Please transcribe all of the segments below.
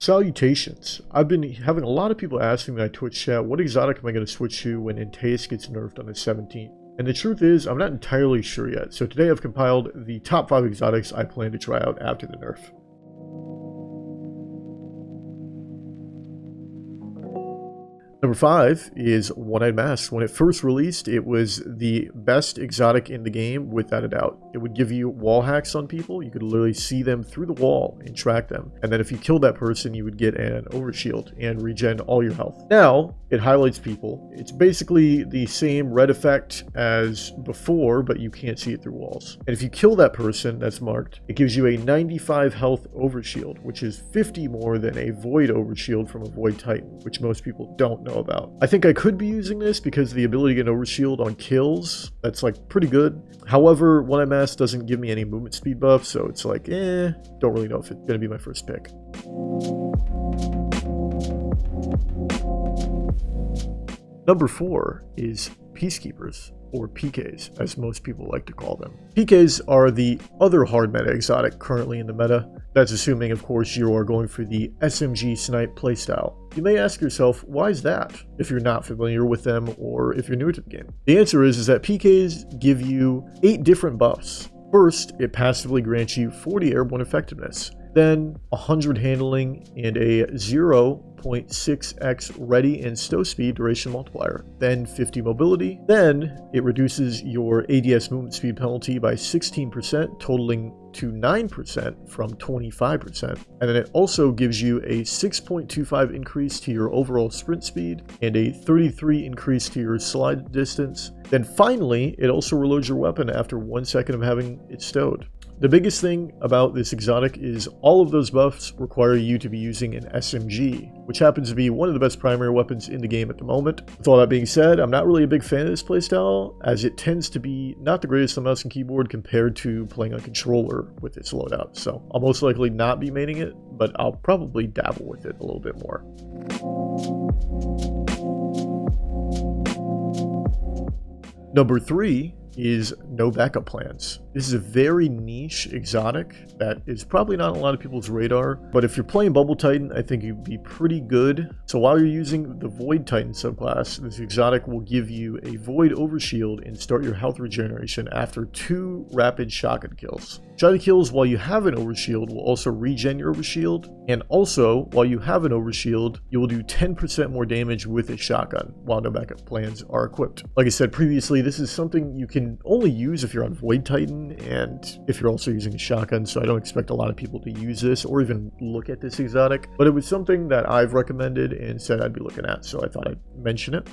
Salutations. I've been having a lot of people asking me on Twitch chat, what exotic am I going to switch to when Anteaus gets nerfed on the 17th? And the truth is, I'm not entirely sure yet. So today I've compiled the top 5 exotics I plan to try out after the nerf. Number 5 is One-Eyed Mask. When it first released, it was the best exotic in the game, without a doubt. It would give you wall hacks on people. You could literally see them through the wall and track them. And then if you killed that person, you would get an overshield and regen all your health. Now, it highlights people. It's basically the same red effect as before, but you can't see it through walls. And if you kill that person that's marked, it gives you a 95 health overshield, which is 50 more than a void overshield from a void titan, which most people don't know about. I think I could be using this because the ability to get an overshield on kills, that's like pretty good. However, One-Eyed Mask doesn't give me any movement speed buff, so it's like, don't really know if it's gonna be my first pick. Number 4 is Peacekeepers, or PKs, as most people like to call them. PKs are the other hard meta exotic currently in the meta. That's assuming, of course, you are going for the SMG snipe playstyle. You may ask yourself, why is that, if you're not familiar with them or if you're new to the game? The answer is that PKs give you 8 different buffs. First, it passively grants you 40 airborne effectiveness, then 100 handling and a 0.6x ready and stow speed duration multiplier, then 50 mobility, then it reduces your ADS movement speed penalty by 16%, totaling to 9% from 25%, and then it also gives you a 6.25 increase to your overall sprint speed and a 33 increase to your slide distance. Then finally, it also reloads your weapon after 1 second of having it stowed. The biggest thing about this exotic is all of those buffs require you to be using an SMG, which happens to be one of the best primary weapons in the game at the moment. With all that being said, I'm not really a big fan of this playstyle, as it tends to be not the greatest on mouse and keyboard compared to playing on controller with its loadout. So I'll most likely not be maining it, but I'll probably dabble with it a little bit more. Number 3 is No Backup Plans. This is a very niche exotic that is probably not on a lot of people's radar, but if you're playing Bubble Titan, I think you'd be pretty good. So while you're using the Void Titan subclass, this exotic will give you a Void Overshield and start your health regeneration after 2 rapid shotgun kills. Shotgun kills while you have an overshield will also regen your overshield, and also while you have an overshield, you will do 10% more damage with a shotgun while No Backup Plans are equipped. Like I said previously, this is something you can only use if you're on Void Titan and if you're also using a shotgun, so I don't expect a lot of people to use this or even look at this exotic, but it was something that I've recommended and said I'd be looking at, so I thought I'd mention it.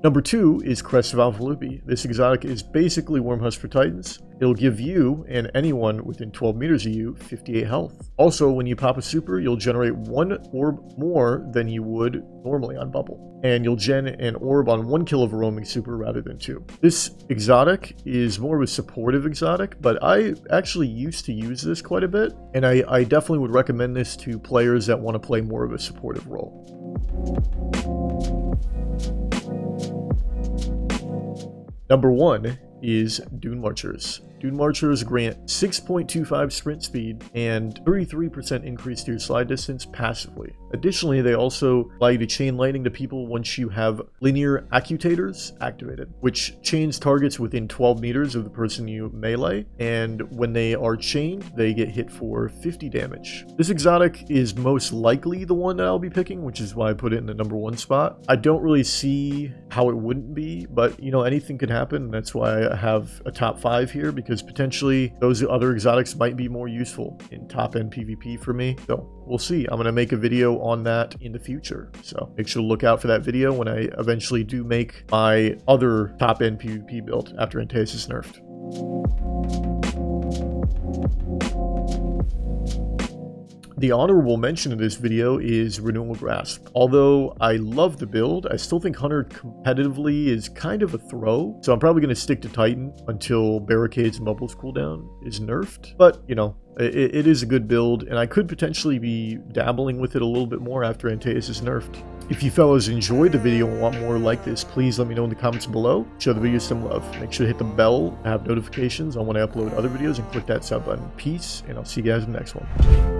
Number 2 is Crest of Alpha Lupi. This exotic is basically Wormhusk for Titans. It'll give you and anyone within 12 meters of you 58 health. Also, when you pop a super, you'll generate 1 orb more than you would normally on Bubble. And you'll gen an orb on 1 kill of a roaming super rather than 2. This exotic is more of a supportive exotic, but I actually used to use this quite a bit. And I definitely would recommend this to players that want to play more of a supportive role. Number 1 is Dune Marchers. Dune Marchers grant 6.25 sprint speed and 33% increase to your slide distance passively. Additionally, they also allow you to chain lightning to people once you have linear accutators activated, which chains targets within 12 meters of the person you melee, and when they are chained, they get hit for 50 damage. This exotic is most likely the one that I'll be picking, which is why I put it in the number 1 spot. I don't really see how it wouldn't be, but you know, anything could happen, and that's why I have a top 5 here, because potentially those other exotics might be more useful in top-end PvP for me. So we'll see. I'm going to make a video on that in the future, so make sure to look out for that video when I eventually do make my other top-end PvP build after Anteaus is nerfed. The honorable mention in this video is Renewal Grasp. Although I love the build, I still think Hunter competitively is kind of a throw, so I'm probably going to stick to Titan until Barricades and Bubbles cooldown is nerfed. But, you know, it is a good build, and I could potentially be dabbling with it a little bit more after Anteaus is nerfed. If you fellas enjoyed the video and want more like this, please let me know in the comments below. Show the video some love. Make sure to hit the bell to have notifications on when I upload other videos, and click that sub button. Peace, and I'll see you guys in the next one.